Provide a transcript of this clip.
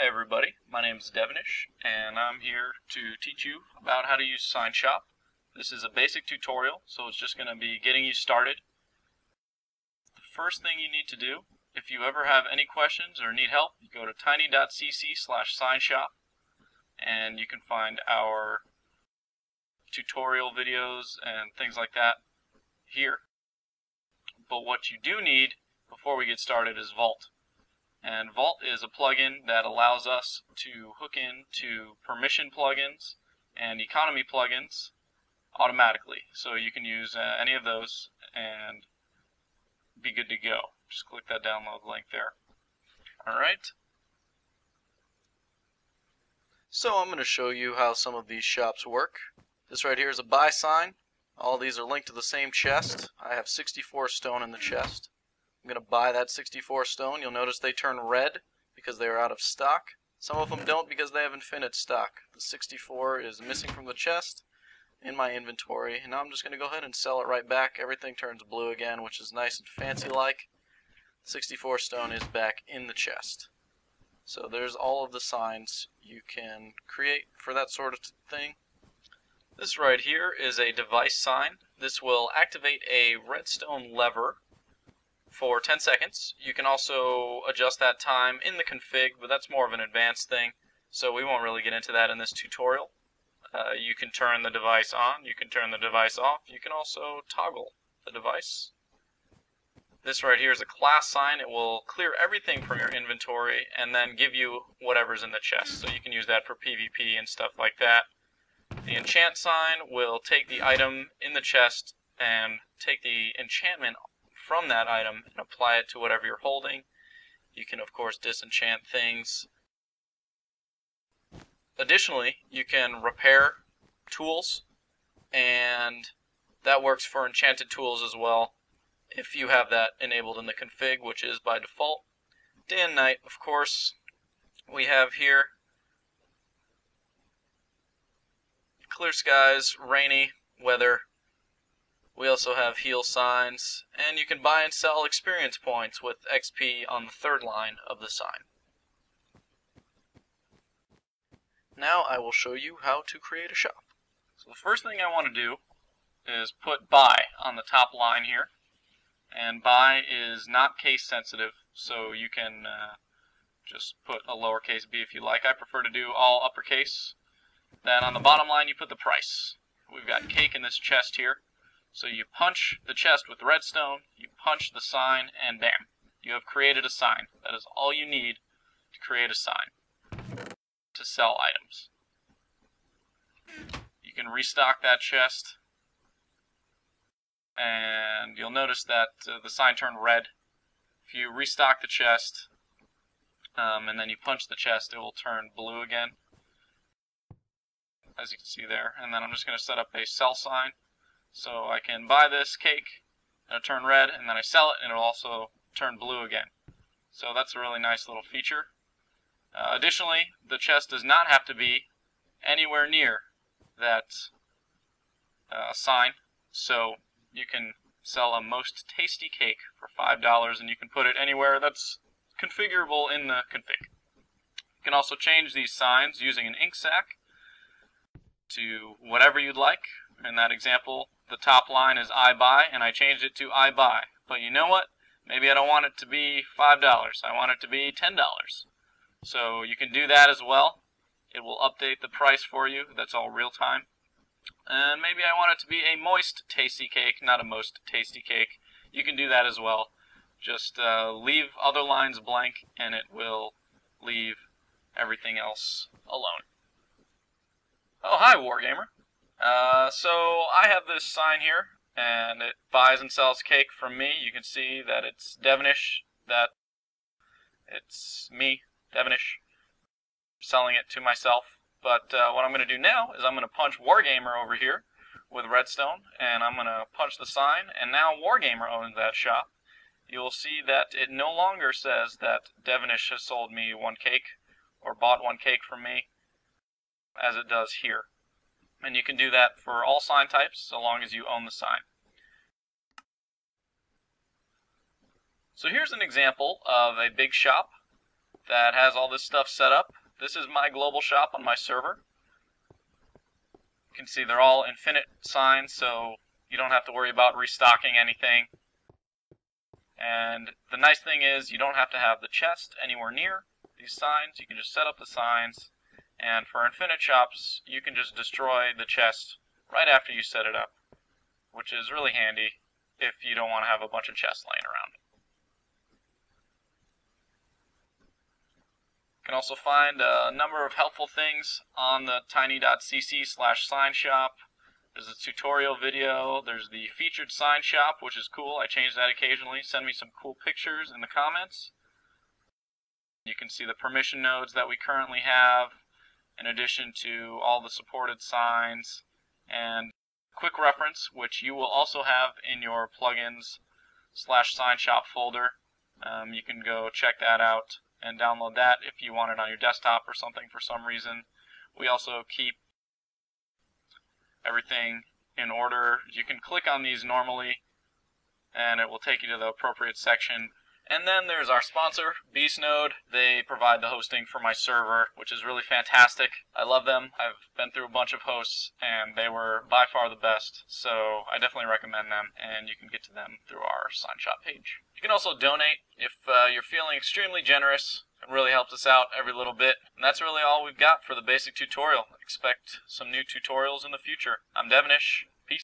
Hi everybody, my name is Devinish, and I'm here to teach you about how to use SignShop. This is a basic tutorial, so it's just going to be getting you started. The first thing you need to do, if you ever have any questions or need help, you go to tiny.cc/signshop, and you can find our tutorial videos and things like that here. But what you do need before we get started is Vault. And Vault is a plugin that allows us to hook into permission plugins and economy plugins automatically. So you can use any of those and be good to go. Just click that download link there. Alright. So I'm going to show you how some of these shops work. This right here is a buy sign. All these are linked to the same chest. I have 64 stone in the chest. I'm going to buy that 64 stone. You'll notice they turn red because they are out of stock. Some of them don't because they have infinite stock. The 64 is missing from the chest in my inventory. And now I'm just going to go ahead and sell it right back. Everything turns blue again, which is nice and fancy like. 64 stone is back in the chest. So there's all of the signs you can create for that sort of thing. This right here is a device sign. This will activate a redstone lever for 10 seconds. You can also adjust that time in the config, but that's more of an advanced thing, so we won't really get into that in this tutorial. You can turn the device on, you can turn the device off, you can also toggle the device. This right here is a class sign. It will clear everything from your inventory and then give you whatever's in the chest, so you can use that for PvP and stuff like that. The enchant sign will take the item in the chest and take the enchantment from that item and apply it to whatever you're holding. You can of course disenchant things. Additionally, you can repair tools, and that works for enchanted tools as well if you have that enabled in the config, which is by default. Day and night, of course, we have here clear skies, rainy weather. We also have heal signs, and you can buy and sell experience points with XP on the third line of the sign. Now I will show you how to create a shop. So the first thing I want to do is put buy on the top line here. And buy is not case sensitive, so you can just put a lowercase b if you like. I prefer to do all uppercase. Then on the bottom line you put the price. We've got cake in this chest here. So you punch the chest with redstone, you punch the sign, and bam, you have created a sign. That is all you need to create a sign to sell items. You can restock that chest, and you'll notice that the sign turned red. If you restock the chest, and then you punch the chest, it will turn blue again, as you can see there. And then I'm just going to set up a sell sign. So I can buy this cake, and it'll turn red, and then I sell it, and it'll also turn blue again. So that's a really nice little feature. Additionally, the chest does not have to be anywhere near that sign. So you can sell a most tasty cake for $5, and you can put it anywhere that's configurable in the config. You can also change these signs using an ink sac to whatever you'd like. In that example, the top line is I buy, and I changed it to I buy. But you know what? Maybe I don't want it to be $5. I want it to be $10. So you can do that as well. It will update the price for you. That's all real time. And maybe I want it to be a moist tasty cake, not a most tasty cake. You can do that as well. Just leave other lines blank, and it will leave everything else alone. Oh, hi, Wargamer. So I have this sign here, and it buys and sells cake from me. You can see that it's Devinish, that it's me, Devinish, selling it to myself. But what I'm going to do now is I'm going to punch Wargamer over here with redstone, and I'm going to punch the sign, and now Wargamer owns that shop. You'll see that it no longer says that Devinish has sold me one cake or bought one cake from me, as it does here. And you can do that for all sign types, so long as you own the sign. So here's an example of a big shop that has all this stuff set up. This is my global shop on my server. You can see they're all infinite signs, so you don't have to worry about restocking anything. And the nice thing is you don't have to have the chest anywhere near these signs. You can just set up the signs, and for infinite shops you can just destroy the chest right after you set it up, which is really handy if you don't want to have a bunch of chests laying around. You can also find a number of helpful things on the tiny.cc/signshop. There's a tutorial video, there's the featured sign shop, which is cool. I change that occasionally. Send me some cool pictures in the comments. You can see the permission nodes that we currently have, in addition to all the supported signs, and quick reference, which you will also have in your plugins/signshop folder. You can go check that out and download that if you want it on your desktop or something for some reason. We also keep everything in order. You can click on these normally and it will take you to the appropriate section. And then there's our sponsor, Beastnode. They provide the hosting for my server, which is really fantastic. I love them. I've been through a bunch of hosts and they were by far the best, so I definitely recommend them, and you can get to them through our SignShop page. You can also donate if you're feeling extremely generous. It really helps us out every little bit. And that's really all we've got for the basic tutorial. Expect some new tutorials in the future. I'm Devinish.